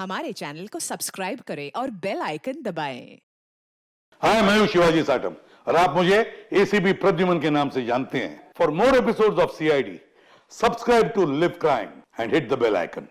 हमारे चैनल को सब्सक्राइब करें और बेल आइकन दबाएं। हाय, मैं हूं शिवाजी साटम और आप मुझे एसीपी प्रद्युमन के नाम से जानते हैं। For more episodes of CID, subscribe to Liv Crime and hit the bell icon.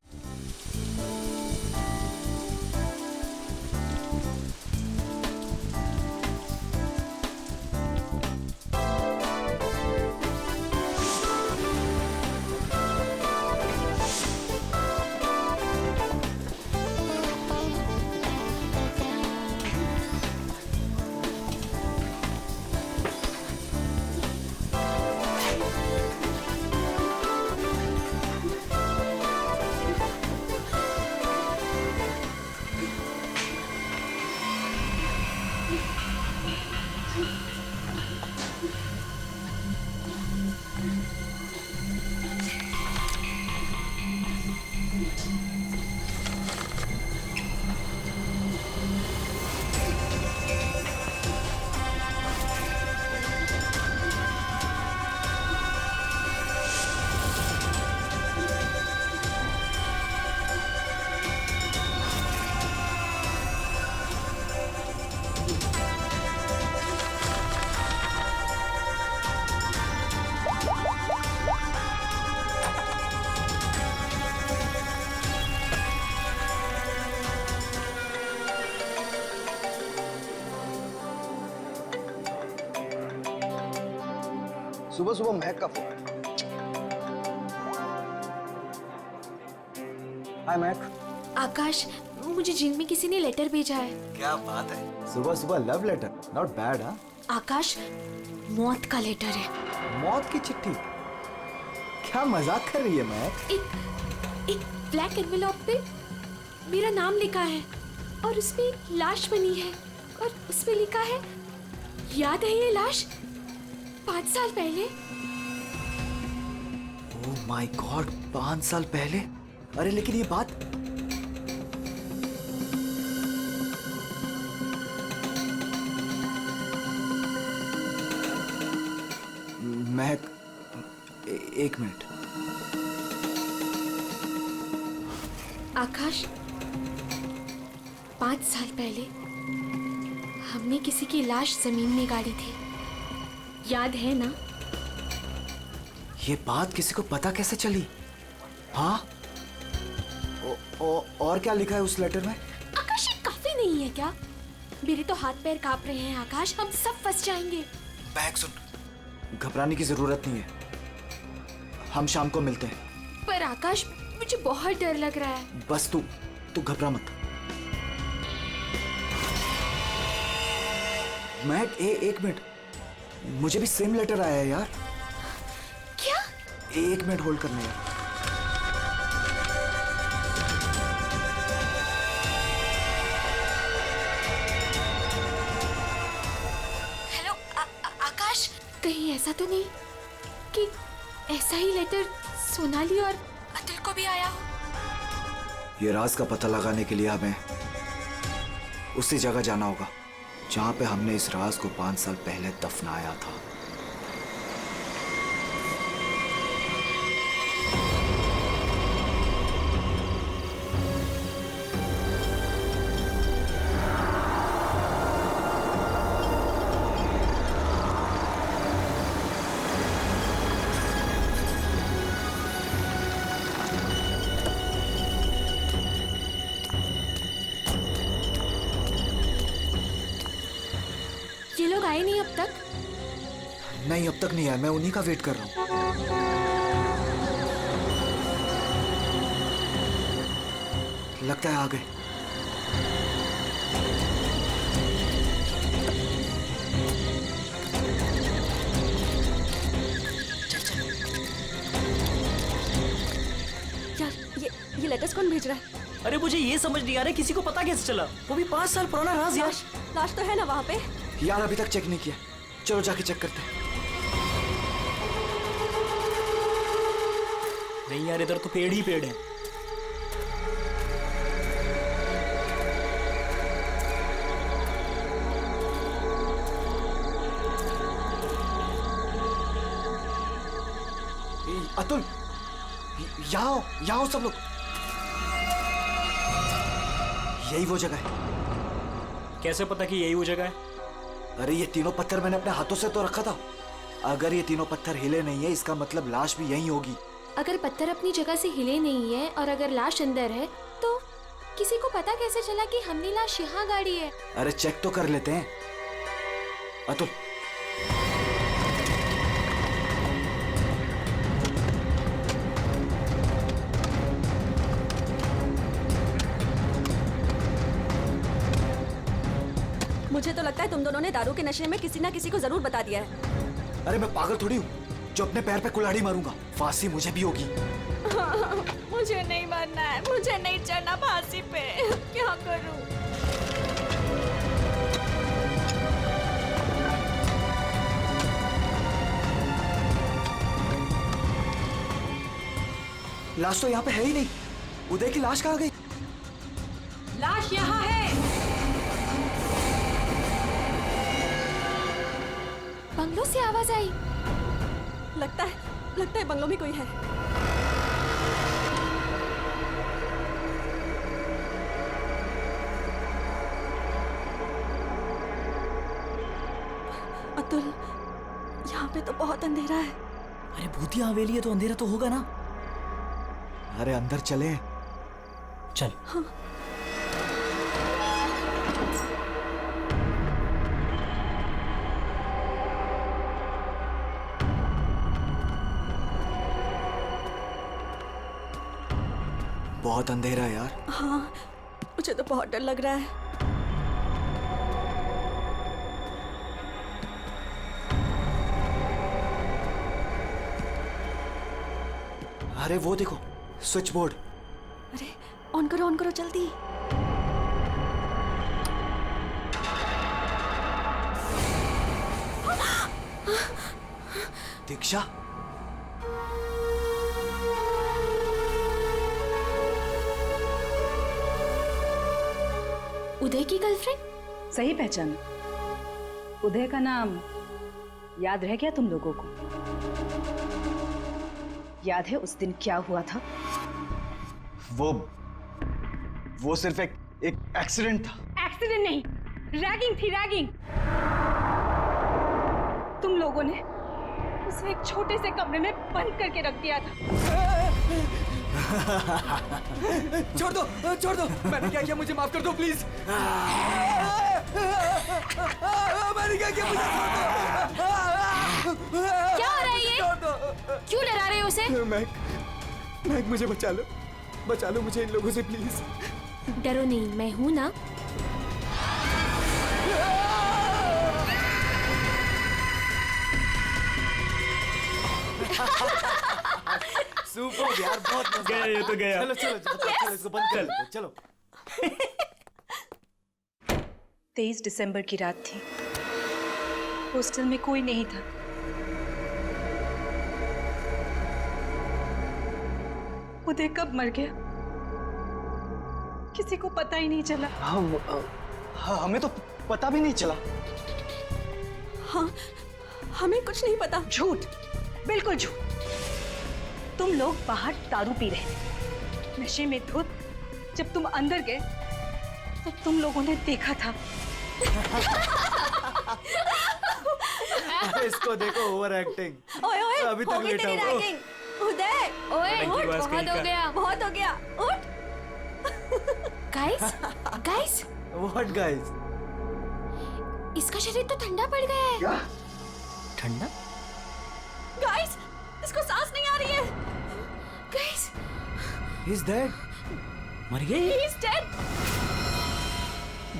सुबह सुबह महक का फोन। हाय महक। आकाश, मुझे जिम में किसी ने लेटर भेजा है। क्या बात है, सुबह सुबह लव लेटर, नॉट बैड। हाँ आकाश, मौत का लेटर है। मौत की चिट्ठी? क्या मजाक कर रही है महक? एक ब्लैक एनवेलप पे मेरा नाम लिखा है और उसमें एक लाश बनी है और उसमें लिखा है, याद है ये लाश 5 साल पहले? ओह माय गॉड, 5 साल पहले? अरे लेकिन ये बात महक, एक मिनट। आकाश, 5 साल पहले हमने किसी की लाश जमीन में गाड़ी थी, याद है ना? ये बात किसी को पता कैसे चली? हाँ, और क्या लिखा है उस लेटर में? आकाश, ये काफी नहीं है क्या? मेरे तो हाथ पैर कांप रहे हैं आकाश, हम सब फंस जाएंगे। बैग सुन, घबराने की जरूरत नहीं है, हम शाम को मिलते हैं। पर आकाश, मुझे बहुत डर लग रहा है। बस तू घबरा मत। महक, एक मिनट, मुझे भी सेम लेटर आया है यार। क्या? एक मिनट होल्ड करना यार। हेलो आकाश, कहीं ऐसा तो नहीं कि ऐसा ही लेटर सोनाली और अतुल को भी आया हो? ये राज का पता लगाने के लिए हमें उसी जगह जाना होगा जहां पे हमने इस राज को 5 साल पहले दफनाया था। ये लोग आए नहीं अब तक? नहीं, अब तक नहीं आया, मैं उन्हीं का वेट कर रहा हूं। लगता है आ गए। यार, ये लेटर्स कौन भेज रहा है? अरे मुझे ये समझ नहीं आ रहा किसी को पता कैसे चला, वो भी 5 साल पुराना राज यार। लाश तो है ना वहाँ पे? यार अभी तक चेक नहीं किया, चलो जाके चेक करते हैं। नहीं यार, इधर तो पेड़ ही पेड़ है। अतुल, यहाँ आओ सब लोग। यही वो जगह है। कैसे पता कि यही वो जगह है? अरे ये तीनों पत्थर मैंने अपने हाथों से तो रखा था। अगर ये तीनों पत्थर हिले नहीं है, इसका मतलब लाश भी यहीं होगी। अगर पत्थर अपनी जगह से हिले नहीं है और अगर लाश अंदर है तो किसी को पता कैसे चला कि हमने लाश यहाँ गाड़ी है? अरे चेक तो कर लेते हैं। अतुल, मुझे तो लगता है तुम दोनों ने दारू के नशे में किसी ना किसी को जरूर बता दिया है। अरे मैं पागल थोड़ी हूँ जो अपने पैर पे कुल्हाड़ी मारूंगा। फांसी मुझे भी होगी। मुझे नहीं मरना है, मुझे नहीं चढ़ना फांसी पे। क्या करूं? लाश तो यहाँ पे है ही नहीं। उदय की लाश कहाँ गई? लाश यहाँ है। बंगलों से आवाज आई। लगता है बंगलों में कोई है। अतुल, यहाँ पे तो बहुत अंधेरा है। अरे भूतिया हवेली है तो अंधेरा तो होगा ना। अरे अंदर चले। चल। हाँ। बहुत अंधेरा है यार। हाँ, मुझे तो बहुत डर लग रहा है। अरे वो देखो, स्विच बोर्ड। अरे ऑन करो जल्दी। दीक्षा, उदय की गर्लफ्रेंड? सही पहचान। उदय का नाम याद रह गया तुम लोगों को? याद है उस दिन क्या हुआ था? वो सिर्फ एक एक्सीडेंट था। एक्सीडेंट नहीं, रैगिंग थी, रैगिंग। तुम लोगों ने उसे एक छोटे से कमरे में बंद करके रख दिया था। छोड़ दो, मैंने क्या किया? मुझे माफ कर दो प्लीज। मैंने क्या किया? मुझे क्या हो रहा है ये? क्यों डरा रहे हो उसे? मैक, मुझे बचा लो मुझे इन लोगों से प्लीज। डरो नहीं, मैं हूं ना। सुपर यार, बहुत मजा गया ये तो गया। चलो इसको बंद कर लो, चलो। 23 दिसंबर की रात थी। हॉस्टल में कोई नहीं था। उदय कब मर गया किसी को पता ही नहीं चला। हमें तो पता भी नहीं चला। हाँ, हमें कुछ नहीं पता। झूठ, बिल्कुल झूठ। तुम लोग बाहर दारू पी रहे थे, नशे में धुत। जब तुम अंदर गए तो तुम लोगों ने देखा था। इसको देखो, ओवर एक्टिंग। ओए अभी तक हो गई लेटा तेरी हुआ। रैगिंग। उदय, ओए की उठ, आवाज़ बहुत कहीं हो का। गया। बहुत हो गया, उठ। Guys, what guys? इसका शरीर तो ठंडा पड़ गया है। ठंडा? गाइस, इसको सांस नहीं आ रही है। Guys, he is dead. मर गए? He is dead.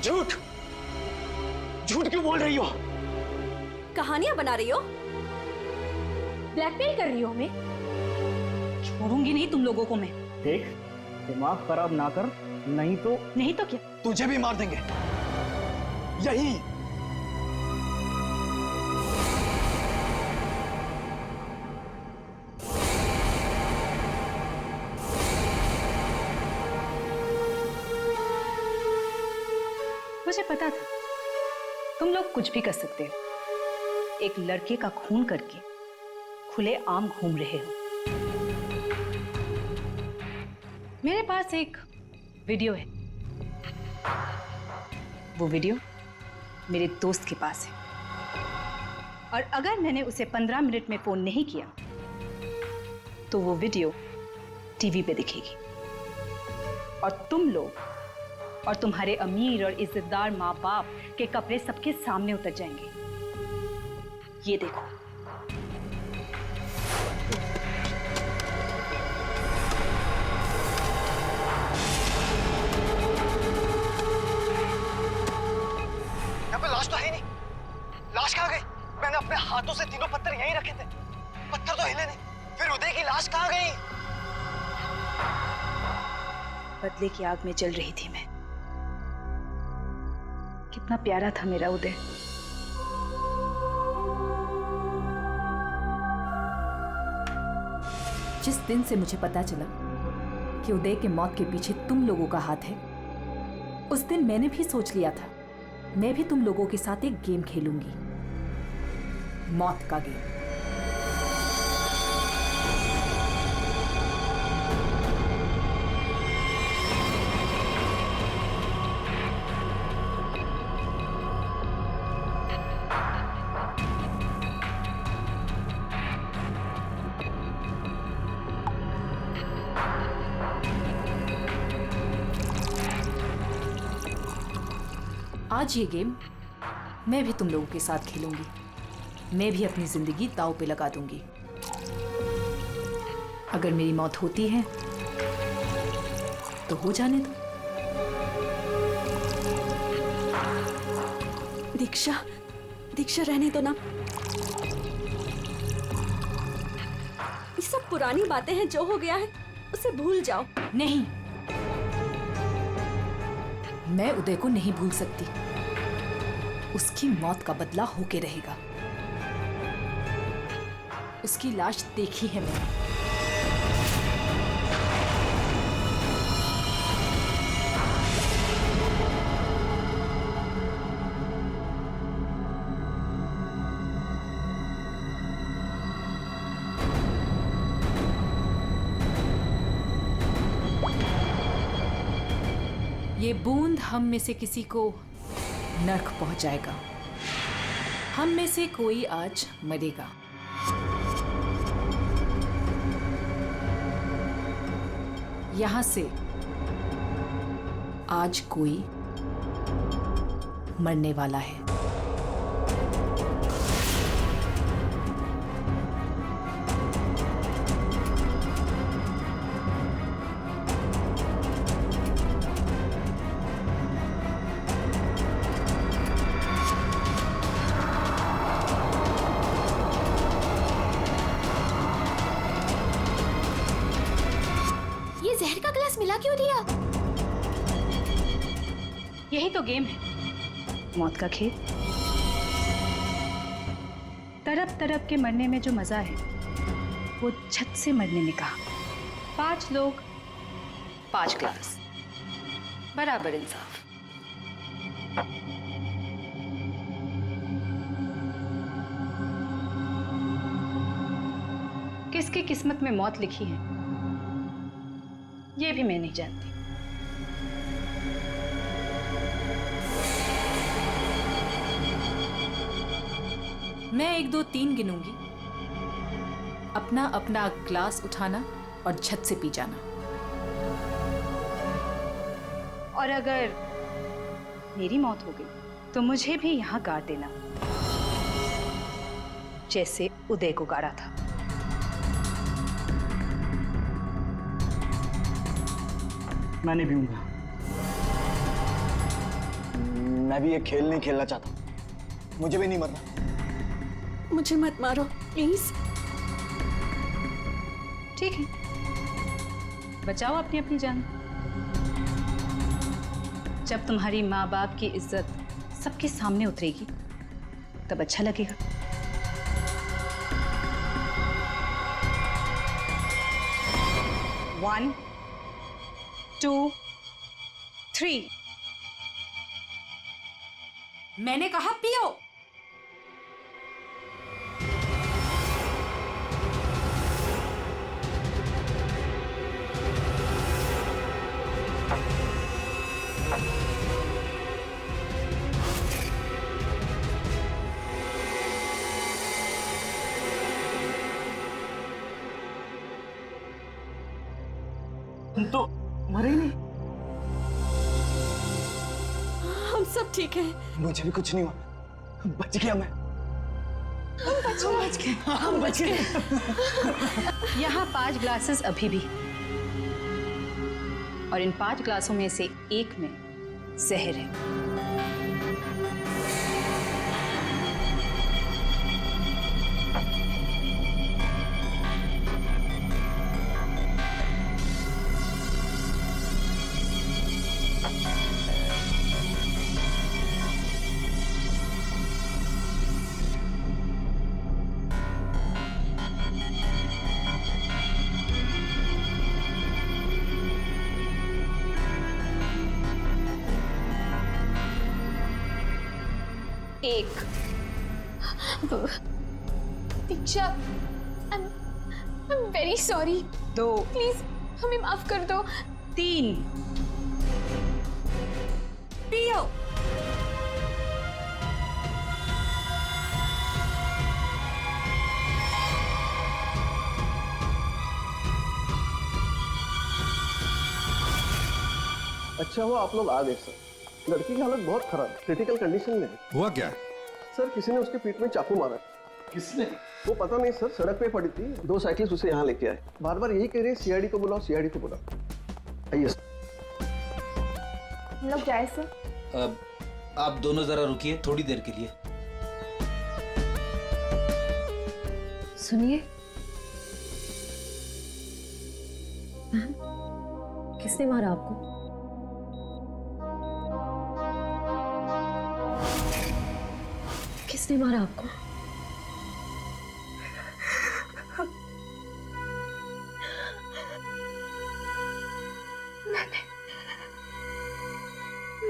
झूठ क्यों बोल रही हो? कहानियां बना रही हो? ब्लैकमेल कर रही हो हमें? छोड़ूंगी नहीं तुम लोगों को मैं। देख, दिमाग खराब ना कर, नहीं तो क्या? तुझे भी मार देंगे यही। मुझे पता था तुम लोग कुछ भी कर सकते हो। एक लड़के का खून करके खुले आम घूम रहे हो। मेरे पास एक वीडियो है वो वीडियो मेरे दोस्त के पास है और अगर मैंने उसे 15 मिनट में फोन नहीं किया तो वो वीडियो टीवी पे दिखेगी और तुम लोग और तुम्हारे अमीर और इज्जतदार माँ बाप के कपड़े सबके सामने उतर जाएंगे। ये देखो। यहाँ पे लाश तो है ही नहीं। लाश कहाँ गई? मैंने अपने हाथों से तीनों पत्थर यहीं रखे थे, पत्थर तो हिले नहीं। फिर उदय की लाश कहाँ गई? बदले की आग में जल रही थी मैं। कितना प्यारा था मेरा उदय। जिस दिन से मुझे पता चला कि उदय के मौत के पीछे तुम लोगों का हाथ है, उस दिन मैंने भी सोच लिया था मैं भी तुम लोगों के साथ एक गेम खेलूंगी, मौत का गेम। आज ये गेम मैं भी तुम लोगों के साथ खेलूंगी। मैं भी अपनी जिंदगी दांव पे लगा दूंगी। अगर मेरी मौत होती है तो हो जाने दो। दीक्षा, दीक्षा रहने दो ना। ये सब पुरानी बातें हैं, जो हो गया है उसे भूल जाओ। नहीं, मैं उदय को नहीं भूल सकती। उसकी मौत का बदला होके रहेगा। उसकी लाश देखी है मैंने। ये बूंद हम में से किसी को नर्क पहुंचाएगा। हम में से कोई आज मरेगा। यहां से आज कोई मरने वाला है। जहर का ग्लास मिला क्यों दिया? यही तो गेम है, मौत का खेल। तरफ तरफ के मरने में जो मजा है वो छत से मरने में कहा। 5 लोग 5 ग्लास, बराबर इंसाफ। किसकी किस्मत में मौत लिखी है ये भी मैं नहीं जानती। मैं 1 2 3 गिनूंगी। अपना अपना ग्लास उठाना और छत से पी जाना। और अगर मेरी मौत हो गई तो मुझे भी यहाँ गाड़ देना, जैसे उदय को गाड़ा था। मैं नहीं पीऊंगा। मैं भी ये खेल नहीं खेलना चाहता। मुझे भी नहीं मरना। मुझे मत मारो प्लीज। ठीक है, बचाओ अपनी अपनी जान। जब तुम्हारी माँ बाप की इज्जत सबके सामने उतरेगी तब अच्छा लगेगा। One, 2, 3। मैंने कहा पियो। सब ठीक है। मुझे भी कुछ नहीं हुआ, बच गया मैं। हम बच गए। यहाँ 5 ग्लासेस अभी भी, और इन 5 ग्लासों में से एक में जहर है। एक, दीक्षा, I'm very sorry। 2, प्लीज हमें माफ कर दो। 3, पियो। अच्छा हुआ आप लोग आ गए सर। लड़की की हालत बहुत खराब, क्रिटिकल कंडीशन में है। हुआ क्या? सर किसी ने उसके पीठ में चाकू मारा। किसने? वो पता नहीं सर, सड़क पे पड़ी थी, 2 साइकिल्स उसे यहाँ लेके आए। बार बार यही कह रहे हैं सीआईडी को बुलाओ, सीआईडी को बुलाओ। आइए सर। हम लोग जाए सर? आप दोनों जरा रुकिए थोड़ी देर के लिए। सुनिए, किसने मारा आपको? किसने मारा आपको?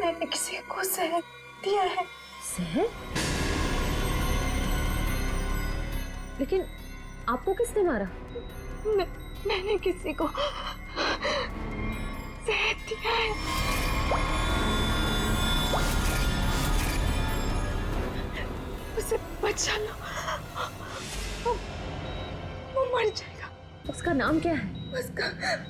मैंने किसी को जहर दिया है। जहर? लेकिन आपको किसने मारा? मैंने किसी को जहर दिया है। उसे बचा लो, वो मर जाएगा। उसका नाम क्या है? उसका नाम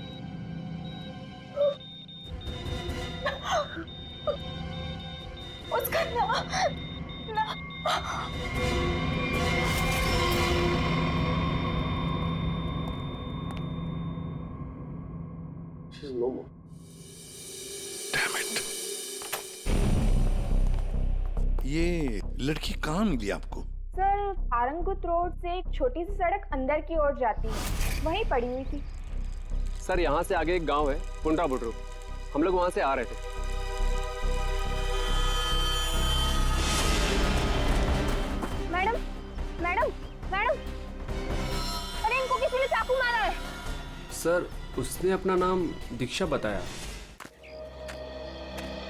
नो मोर। Damn it. ये लड़की कहाँ मिली आपको? सर, आरंगुत रोड से एक छोटी सी सड़क अंदर की ओर जाती है, वहीं पड़ी हुई थी। सर यहाँ से आगे एक गांव है, पुंडरा बुड्रू। हम लोग वहां से आ रहे थे। मैडम, मैडम, मैडम, अरे इनको किसी ने चाकू मारा है। सर उसने अपना नाम दीक्षा बताया।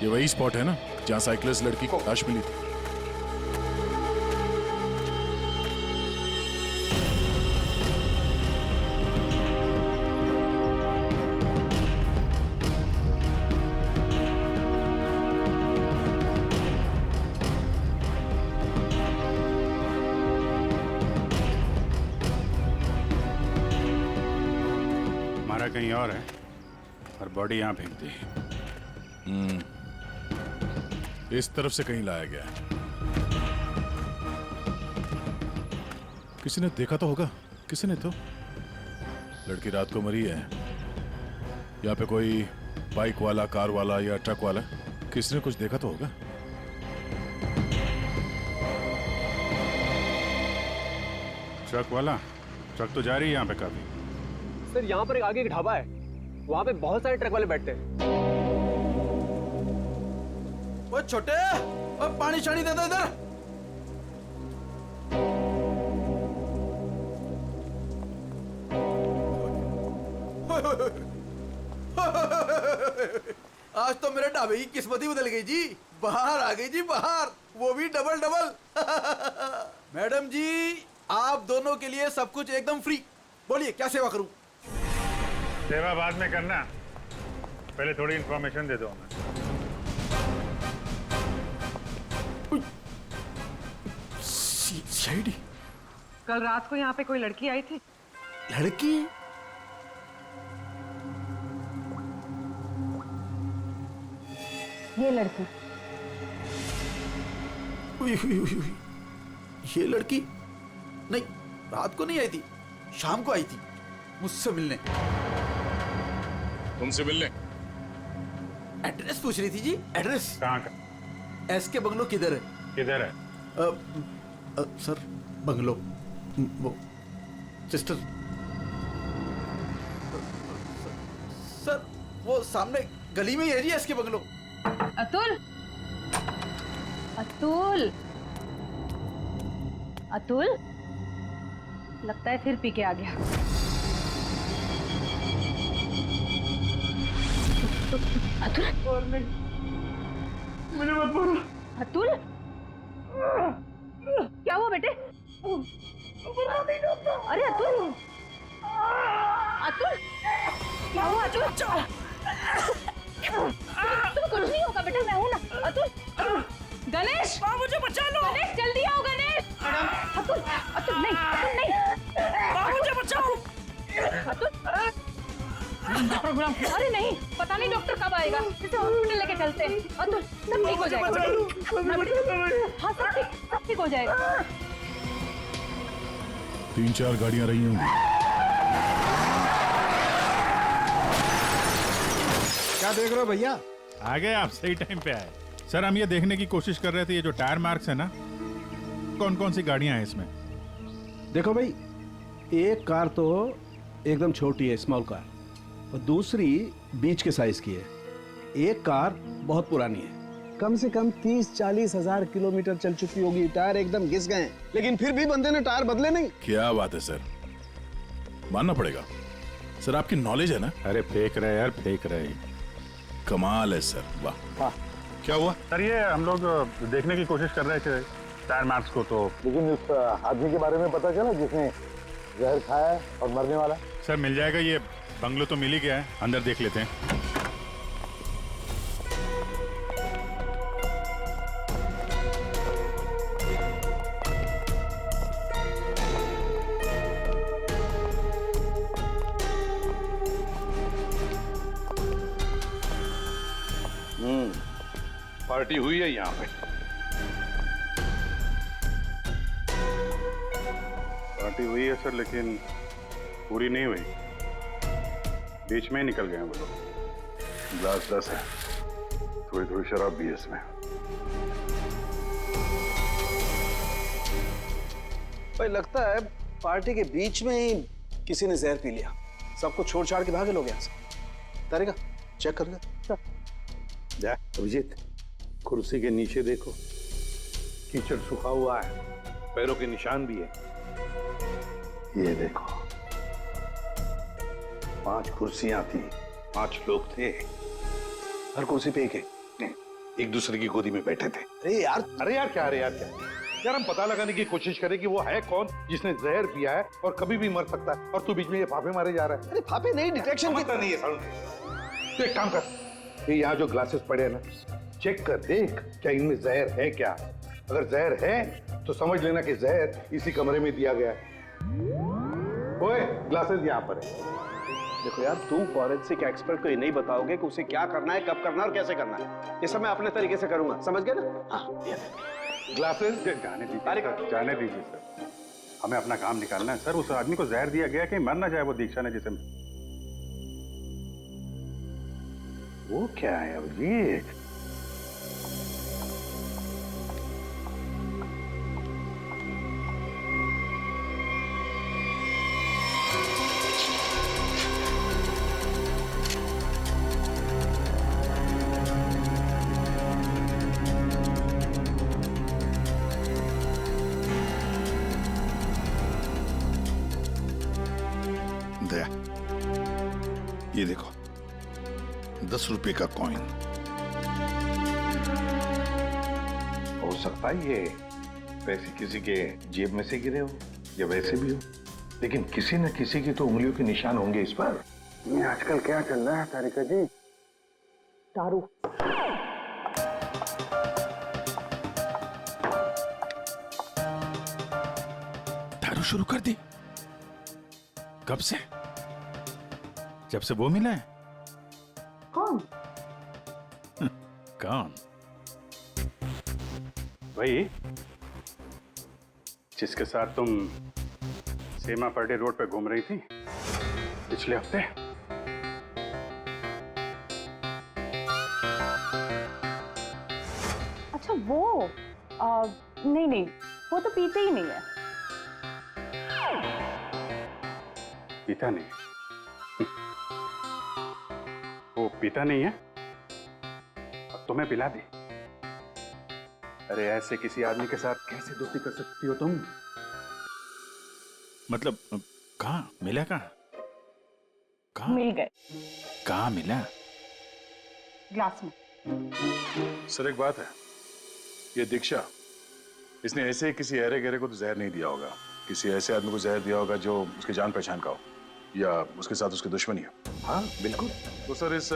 ये वही स्पॉट है ना जहाँ साइकिलिस्ट लड़की को लाश मिली थी? हमारा कहीं और है और बॉडी यहाँ फेंक दी। इस तरफ से कहीं लाया गया है। किसी ने देखा तो होगा। किसी ने तो। लड़की रात को मरी है। यहाँ पे कोई बाइक वाला, कार वाला या ट्रक वाला, किसी ने कुछ देखा तो होगा। ट्रक वाला? ट्रक तो जा रही है यहाँ पे काफी। सर यहाँ पर आगे एक ढाबा है, वहाँ पे बहुत सारे ट्रक वाले बैठते हैं। वो छोटे, वो पानी शानी दे दो इधर। आज तो मेरे ढाबे की किस्मत ही बदल गई जी। बाहर आ गई जी, बाहर, वो भी डबल डबल। मैडम जी, आप दोनों के लिए सब कुछ एकदम फ्री। बोलिए क्या सेवा करूं? सेवा बाद में करना, पहले थोड़ी इंफॉर्मेशन दे दो हमें। सीआईडी? कल रात को यहाँ पे कोई लड़की आई थी। लड़की? ये लड़की उई, उई, उई, उई। ये लड़की नहीं, रात को नहीं आई थी, शाम को आई थी मुझसे मिलने। तुमसे मिलने? एड्रेस पूछ रही थी जी, एड्रेस। कहाँ का? एस के बंगलो किधर है? किधर है? सर बंगलो वो सिस्टर सर वो सामने गली में ही है जी एस के बंगलो। अतुल, अतुल, अतुल, लगता है फिर पी के आ गया। अतुल, और नहीं, मुझे मत बोलो। अतुल, क्या हुआ बेटे? अरे अतुल, अतुल, क्या हुआ अतुल? तुम्हें कुछ नहीं होगा बेटा, मैं हूं ना। अतुल, गणेश, मुझे बचा लो। गणेश जल्दी आओ गणेश। अतुल, अतुल नहीं, अतुल नहीं, मुझे बचाओ। अतुल, प्रोग्राम, अरे नहीं, पता नहीं डॉक्टर कब आएगा, इसे हॉस्पिटल लेके चलते हैं। अतुल, सब ठीक हो जाएगा। हाँ सब ठीक हो जाएगा। 3-4 गाड़ियां रही होंगी। क्या देख रहे हो भैया? आ गए आप, सही टाइम पे आए। सर हम ये देखने की कोशिश कर रहे थे, ये जो टायर मार्क्स है ना, कौन कौन सी गाड़ियां हैं इसमें? देखो भाई, एक कार तो एकदम छोटी है, स्मॉल कार, और दूसरी बीच के साइज की है। एक कार बहुत पुरानी है, कम से कम 30-40 हजार किलोमीटर चल चुकी होगी, टायर एकदम घिस गए हैं, लेकिन फिर भी बंदे ने टायर बदले नहीं। क्या बात है सर, मानना पड़ेगा सर, आपकी नॉलेज है ना। अरे फेंक रहे यार, फेंक रहे। कमाल है सर, वाह। हाँ। क्या हुआ सर ये हम लोग देखने की कोशिश कर रहे थे टायर मार्क्स को, तो लेकिन इस आदमी के बारे में पता चला जिसने जहर खाया और मरने वाला? सर मिल जाएगा, ये बंगलो तो मिल ही गया है, अंदर देख लेते हैं। पार्टी हुई है यहाँ पे। पार्टी हुई है सर, लेकिन पूरी नहीं हुई, बीच में ही निकल गए हैं वो लोग। ग्लास 10 है, थोड़ी थोड़ी शराब भी है इसमें। भाई लगता है पार्टी के बीच में ही किसी ने जहर पी लिया, सबको छोड़ छाड़ के भागे लोग यहाँ से। तारेगा चेक कर ले। जा अभिजीत, कुर्सी के नीचे देखो, कीचड़ सूखा हुआ है, पैरों के निशान भी है। ये देखो, 5 कुर्सियां थी, 5 लोग थे, हर कुर्सी पे एक दूसरे की गोदी में बैठे थे। अरे यार क्या यार, हम पता लगाने की कोशिश करें कि वो है कौन जिसने जहर पिया है और कभी भी मर सकता है, और तू बीच में ये फाफे मारे जा रहा है। अरे फाफे नहीं, डिटेक्शन की नहीं है। तो एक काम कर, ये यहाँ जो ग्लासेस पड़े हैं ना, चेक कर देख क्या इनमें जहर है क्या। अगर जहर है तो समझ लेना कि जहर इसी कमरे में दिया गया है। ओए, ग्लासेस यहाँ पर है। देखो यार, तुम फॉरेंसिक एक्सपर्ट को ये नहीं बताओगे कि उसे क्या करना है, कब करना है और कैसे करना है। ये सब मैं अपने तरीके से करूंगा, समझ गए ना? हाँ, ग्लासेस जाने दीजिए, जाने दीजिए सर, हमें अपना काम निकालना है। सर उस आदमी को जहर दिया गया कि मर ना जाए वो दीक्षा ने, जिसे वो क्या है अभिजीत? दया, ये देखो 10 रुपए का कॉइन। हो सकता है ये पैसे किसी के जेब में से गिरे हो या वैसे भी हो, लेकिन किसी न किसी की तो उंगलियों के निशान होंगे इस पर। ये आजकल क्या चल रहा है तारिका जी? दारू। दारू शुरू कर दी? कब से? जब से वो मिला है? कौन? कौन? वही जिसके साथ तुम सीमा पर्डे रोड पे घूम रही थी पिछले हफ्ते। अच्छा वो नहीं नहीं, वो तो पीते ही नहीं है। पीता नहीं? वो पीता नहीं है? अब तुम्हें पिला दी। अरे ऐसे किसी आदमी के साथ कैसे दोस्ती कर सकती हो तुम? मतलब कहाँ मिला? कहाँ मिल गए। कहाँ मिला? ग्लास में। सर एक बात है, ये दीक्षा, इसने ऐसे ही किसी अहरे गहरे को तो जहर नहीं दिया होगा। किसी ऐसे आदमी को जहर दिया होगा जो उसके जान पहचान का हो या उसके साथ उसकी दुश्मनी है। हाँ बिल्कुल। तो सर इस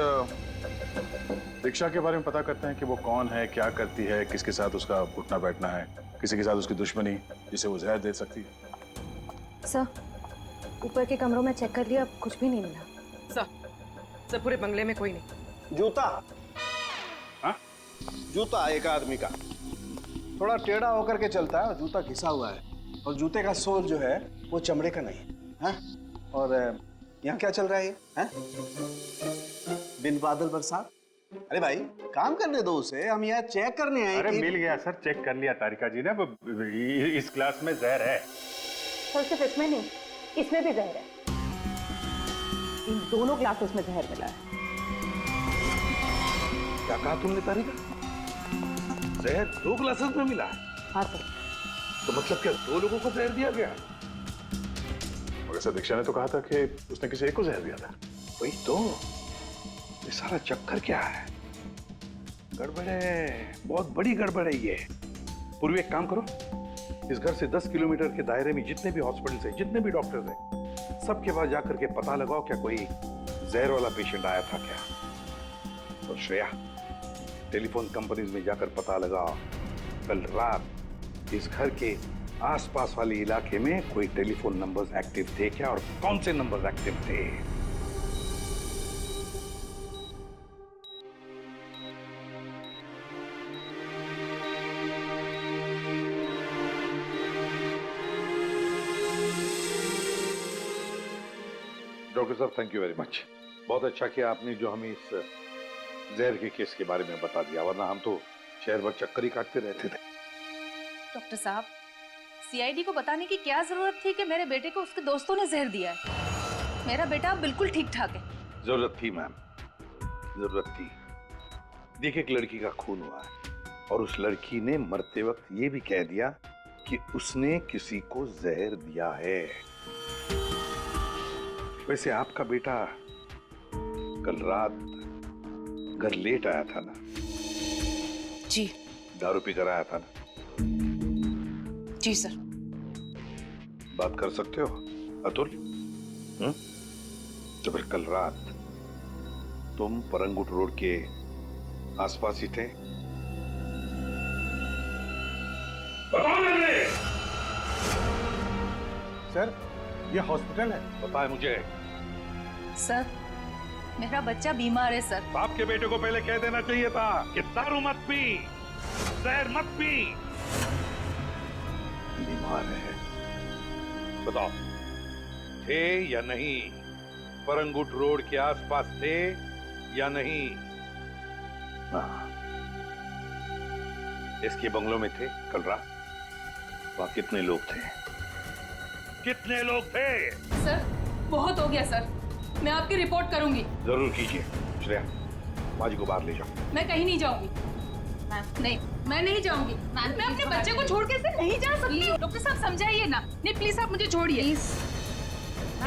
दीक्षा के बारे में पता करते हैं कि वो कौन है, क्या करती है, किसके साथ उसका उठना बैठना है, किसी के साथ उसकी दुश्मनी जिसे वो जहर दे सकती है। सर ऊपर के कमरों में चेक कर लिया, कुछ भी नहीं मिला। सर पूरे बंगले में कोई नहीं। जूता? हाँ? जूता एक आदमी का थोड़ा टेढ़ा होकर के चलता है और जूता घिसा हुआ है, और जूते का सोल जो है वो चमड़े का नहीं है। हाँ? और यहाँ क्या चल रहा है ये? हाँ? बिन बादल बरसात? अरे भाई काम करने दो उसे, हम यहाँ चेक करने आए। अरे मिल गया सर, चेक कर लिया तारिका जी ने। इस ग्लास में जहर है। सर सिर्फ इसमें नहीं, इसमें भी जहर है। इन दोनों ग्लासेस में जहर मिला है। क्या कहा तुमने तारिका? जहर 2 ग्लासेस में मिला है? हाँ सर। तो मतलब क्या 2 लोगों को जहर दिया गया? मगर सर दीक्षा ने तो कहा था कि उसने किसी एक को जहर दिया था। वही तो, ये सारा चक्कर क्या है? गड़बड़ है, बहुत बड़ी गड़बड़ है ये। पूर्वी एक काम करो, इस घर से 10 किलोमीटर के दायरे में जितने भी हॉस्पिटल्स हैं, जितने भी डॉक्टर्स हैं, सबके पास जाकर के पता लगाओ क्या कोई जहर वाला पेशेंट आया था क्या। और श्रेया, टेलीफोन कंपनीज में जाकर पता लगाओ कल रात इस घर के आसपास वाले इलाके में कोई टेलीफोन नंबर्स एक्टिव थे क्या, और कौन से नंबर्स एक्टिव थे। डॉक्टर साहब थैंक यू वेरी मच। बहुत अच्छा किया आपने जो हमें इस जहर के केस के बारे में बता दिया, वरना हम तो शहर भर चक्कर ही काटते रहते थे। डॉक्टर साहब, सीआईडी को बताने की क्या जरूरत थी कि मेरे बेटे को उसके दोस्तों ने जहर दिया है? मेरा बेटा बिल्कुल ठीक ठाक है। जरूरत थी मैम, जरूरत थी। देखिए एक लड़की का खून हुआ है और उस लड़की ने मरते वक्त ये भी कह दिया कि उसने किसी को जहर दिया है। वैसे आपका बेटा कल रात घर लेट आया था ना? जी। दारू पी कर आया था ना? जी सर। बात कर सकते हो अतुल? तो फिर कल रात तुम परंगुट रोड के आसपास ही थे? सर ये हॉस्पिटल है। पता है मुझे। सर मेरा बच्चा बीमार है सर। बाप के बेटे को पहले कह देना चाहिए था कि दारू मत पी, जहर मत पी। बीमार है, बताओ थे या नहीं? परंगुट रोड के आसपास थे या नहीं? हाँ, इसके बंगलों में थे कल रात। वहां कितने लोग थे? कितने लोग थे? सर बहुत हो गया सर, मैं आपकी रिपोर्ट करूंगी। जरूर कीजिए। श्रेया, माजी को बाहर ले जाओ। मैं कहीं नहीं जाऊंगी। नहीं, मैं नहीं जाऊंगी। मैं अपने बच्चे को छोड़ के ऐसे नहीं जा सकती। डॉक्टर साहब समझाइए ना। नहीं प्लीज आप मुझे छोड़िए।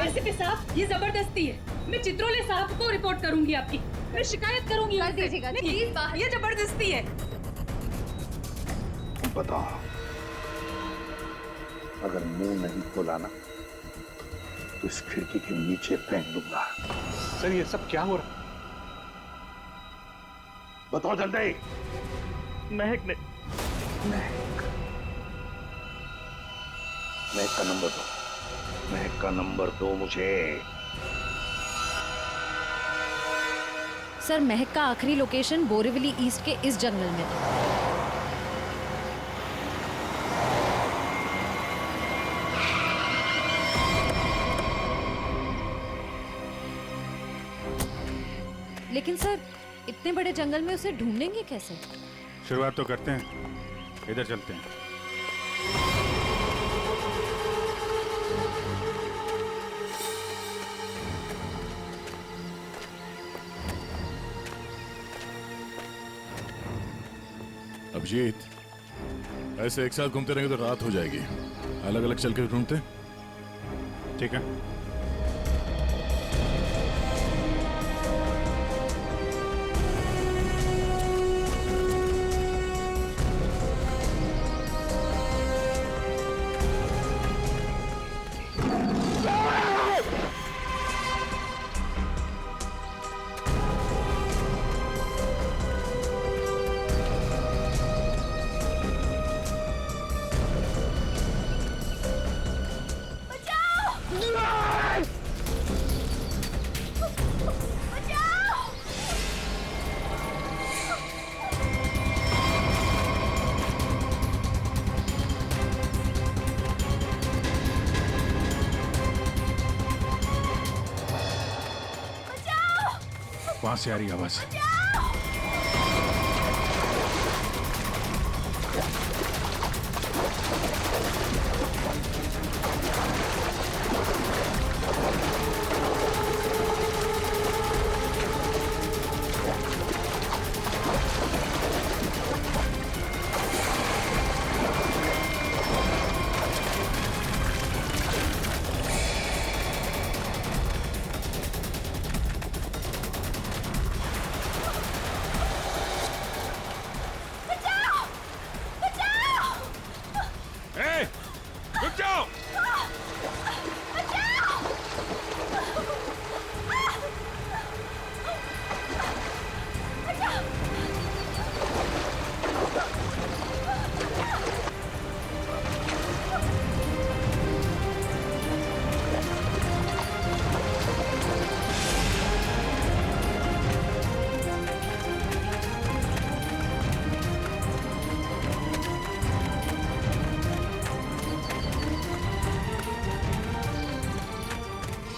एसीपी साहब, ये जबरदस्ती है। मैं चित्रोले साहब को रिपोर्ट करूंगी आपकी। मैं शिकायत करूंगी। कर दीजिएगा प्लीज। ये जबरदस्ती है। बताओ, अगर मुंह नहीं खोला ना तो इस खिड़की के नीचे फेंक दूंगा। सर ये सब क्या हो रहा? बताओ जल्दी। महक ने। महक का नंबर दो। महक का नंबर दो मुझे। सर महक का आखिरी लोकेशन बोरीवली ईस्ट के इस जंगल में। लेकिन सर इतने बड़े जंगल में उसे ढूंढेंगे कैसे? शुरुआत तो करते हैं, इधर चलते हैं। अभिजीत, ऐसे एक साथ घूमते रहेंगे तो रात हो जाएगी। अलग अलग चल के ढूंढते। ठीक है। वहां से आ रही आवाज।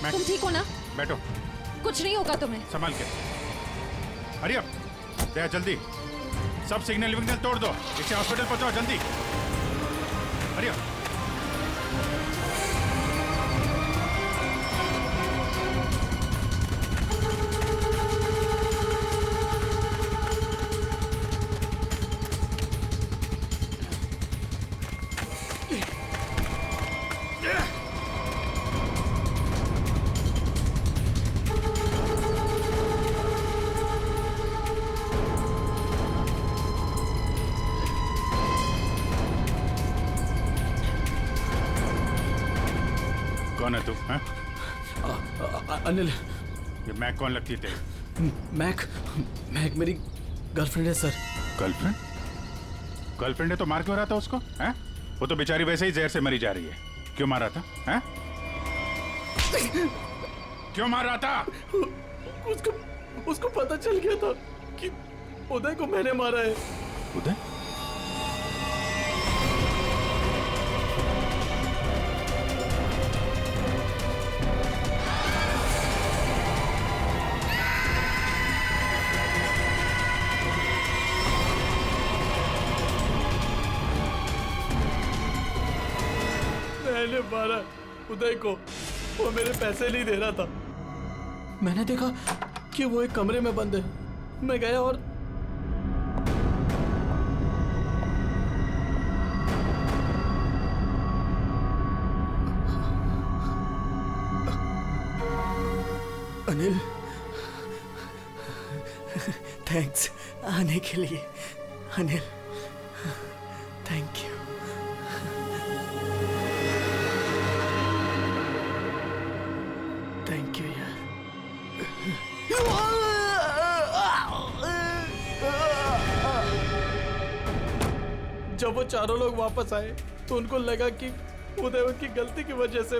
तुम ठीक हो ना? बैठो। कुछ नहीं होगा तुम्हें। संभाल के। हरिया, दया जल्दी। सब सिग्नल विग्नल तोड़ दो। इसे हॉस्पिटल पहुंचाओ जल्दी। हरिया। कौन है तू? अनिल। ये मैक कौन लगती है तेरी? मैक मेरी गर्लफ्रेंड है सर। गर्लफ्रेंड? गर्लफ्रेंड है तो मार क्यों रहा था उसको? हैं? वो तो बेचारी वैसे ही जहर से मरी जा रही है। क्यों मार रहा था? हैं? क्यों मार रहा था? उसको पता चल गया था कि उदय को मैंने मारा है। उदय? मैंने मारा उदय को। वो मेरे पैसे नहीं दे रहा था। मैंने देखा कि वो एक कमरे में बंद है। मैं गया और अनिल, थैंक्स आने के लिए। Anil, thank you. Thank you यार। जब वो चारों लोग वापस आए तो उनको लगा कि उदय उनकी गलती की वजह से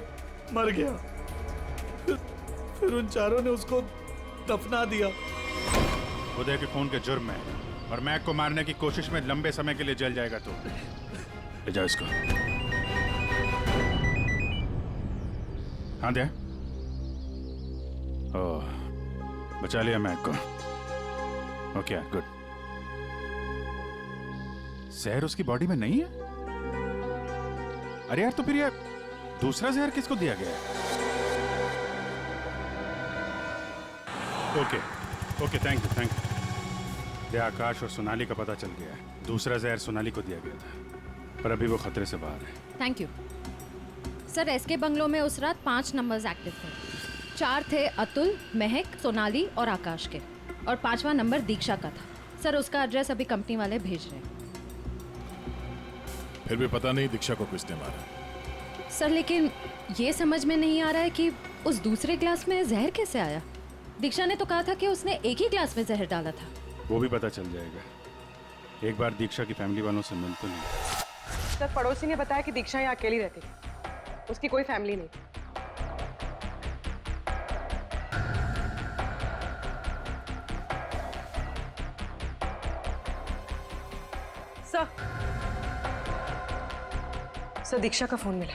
मर गया। फिर उन चारों ने उसको दफना दिया। उदय के खून के जुर्म में और मैक को मारने की कोशिश में लंबे समय के लिए जल जाएगा। तो ले जाओ इसको। हाँ दे। ओह, बचा लिया मैक को। ओके यार, गुड। जहर उसकी बॉडी में नहीं है? अरे यार, तो फिर ये दूसरा जहर किसको दिया गया है? Okay, thank you. ये आकाश और सोनाली का पता चल गया है। दूसरा जहर सोनाली को दिया गया था, पर अभी वो खतरे से बाहर है। Thank you sir. SK bungalow में उस रात 5 नंबर्स एक्टिव थे। 4 थे अतुल, महक, सोनाली और आकाश के, और 5वां नंबर दीक्षा का था। सर उसका एड्रेस अभी कंपनी वाले भेज रहे हैं। फिर भी पता नहीं दीक्षा को किसने मारा। सर लेकिन ये समझ में नहीं आ रहा है कि उस दूसरे ग्लास में जहर कैसे आया। दीक्षा ने तो कहा था कि उसने एक ही ग्लास में जहर डाला था। वो भी पता चल जाएगा। एक बार दीक्षा की फैमिली वालों से मिल तो नहीं। सर पड़ोसी ने बताया कि दीक्षा यहाँ अकेली रहती है, उसकी कोई फैमिली नहीं। सर दीक्षा का फोन मिला।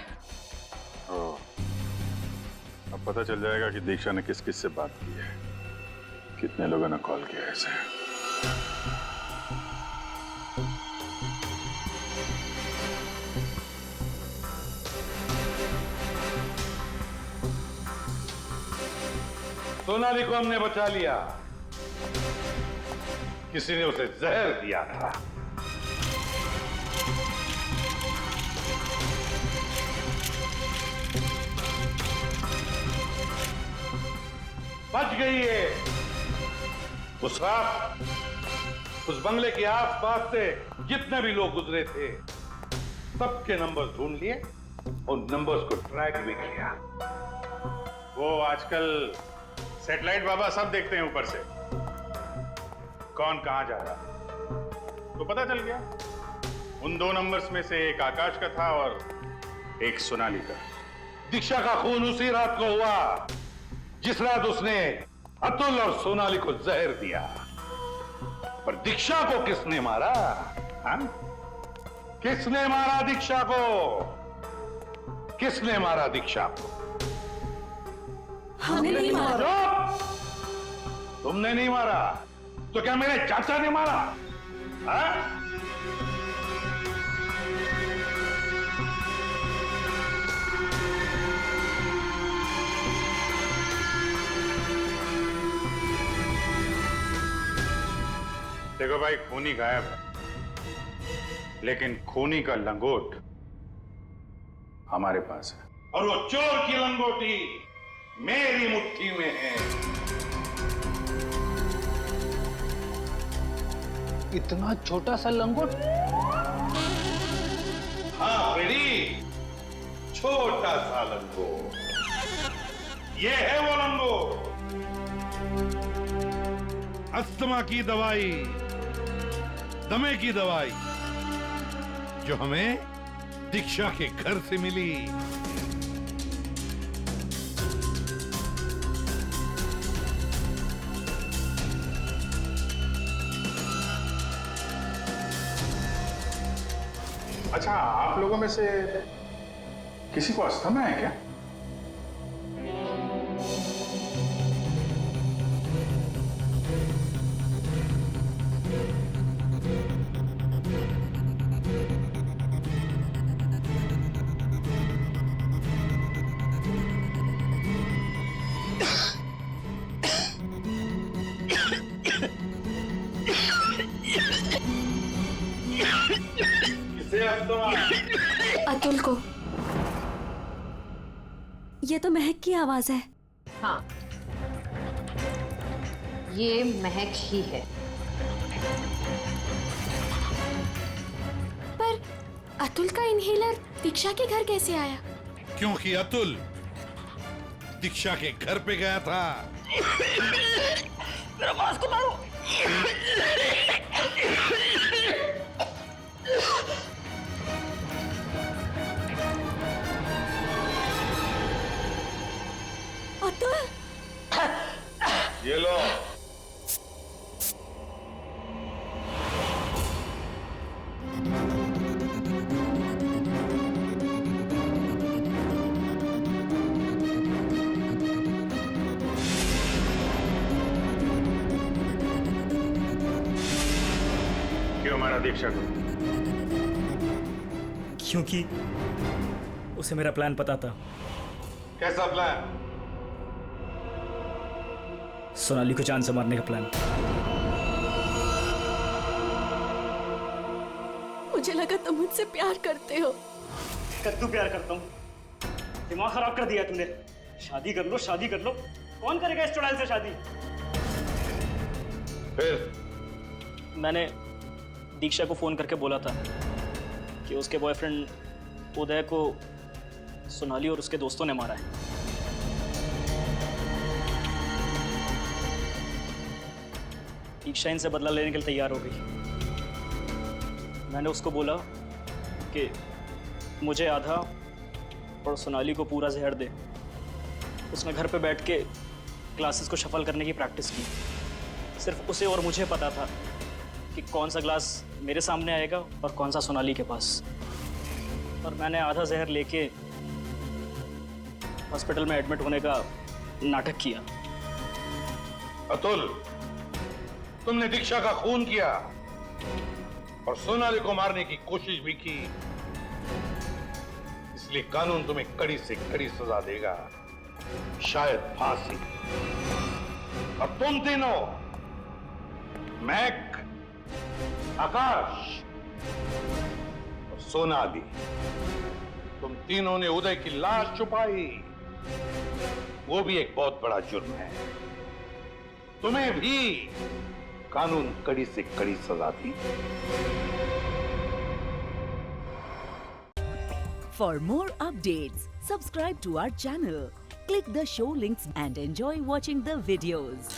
अब पता चल जाएगा कि दीक्षा ने किस किस से बात की है, कितने लोगों ने कॉल किया है इसे। सोनाली को हमने बचा लिया। किसी ने उसे जहर दिया था। बच गई है। उस रात उस बंगले के आसपास से जितने भी लोग गुजरे थे, सबके नंबर्स ढूंढ लिए और नंबर्स को ट्रैक भी किया। वो आजकल सैटेलाइट बाबा सब देखते हैं ऊपर से, कौन कहां जा रहा है। तो पता चल गया उन 2 नंबर्स में से एक आकाश का था और एक सोनाली का। दीक्षा का खून उसी रात को हुआ जिस रात उसने अतुल और सोनाली को जहर दिया। पर दीक्षा को किसने मारा? हाँ? किसने मारा दीक्षा को? किसने मारा दीक्षा को? हमने नहीं मारा। तुमने नहीं मारा तो क्या मेरे चाचा ने मारा? हाँ? देखो भाई, खूनी गायब है, लेकिन खूनी का लंगोट हमारे पास है। और वो चोर की लंगोटी मेरी मुट्ठी में है। इतना छोटा सा लंगोट? हाँ फ्रेडी, छोटा सा लंगोट। ये है वो लंगोट। अस्थमा की दवाई, दमे की दवाई जो हमें दीक्षा के घर से मिली। अच्छा, आप लोगों में से किसी को अस्थमा है क्या? अतुल को। ये तो महक की आवाज है। हाँ, ये महक ही है। पर अतुल का इनहेलर दीक्षा के घर कैसे आया? क्योंकि अतुल दीक्षा के घर पे गया था। मेरा मास्क उतारो। अतुल, ये लो। क्यों मारा दीक्षा को? क्योंकि उसे मेरा प्लान पता था। कैसा प्लान? सोनाली को जान से मारने का प्लान। मुझे लगा तुम मुझसे प्यार करते हो। कद्दू प्यार करता हूँ? दिमाग खराब कर दिया तूने। शादी कर लो, शादी कर लो। कौन करेगा इस चुड़ैल से शादी? फिर मैंने दीक्षा को फोन करके बोला था कि उसके बॉयफ्रेंड उदय को सोनाली और उसके दोस्तों ने मारा है। दीक्षा इनसे बदला लेने के लिए तैयार हो गई। मैंने उसको बोला कि मुझे आधा और सोनाली को पूरा जहर दे। उसने घर पे बैठ के क्लासेस को शफल करने की प्रैक्टिस की। सिर्फ उसे और मुझे पता था कि कौन सा ग्लास मेरे सामने आएगा और कौन सा सोनाली के पास। और मैंने आधा जहर लेके हॉस्पिटल में एडमिट होने का नाटक किया। अतुल, तुमने दीक्षा का खून किया और सोनाली को मारने की कोशिश भी की, इसलिए कानून तुम्हें कड़ी से कड़ी सजा देगा, शायद फांसी। और तुम तीनों, महक, आकाश और सोनाली, तुम तीनों ने उदय की लाश छुपाई। वो भी एक बहुत बड़ा जुर्म है। तुम्हें भी कानून कड़ी से कड़ी सजा दी। For more updates, subscribe to our channel, click the show links and enjoy watching the videos.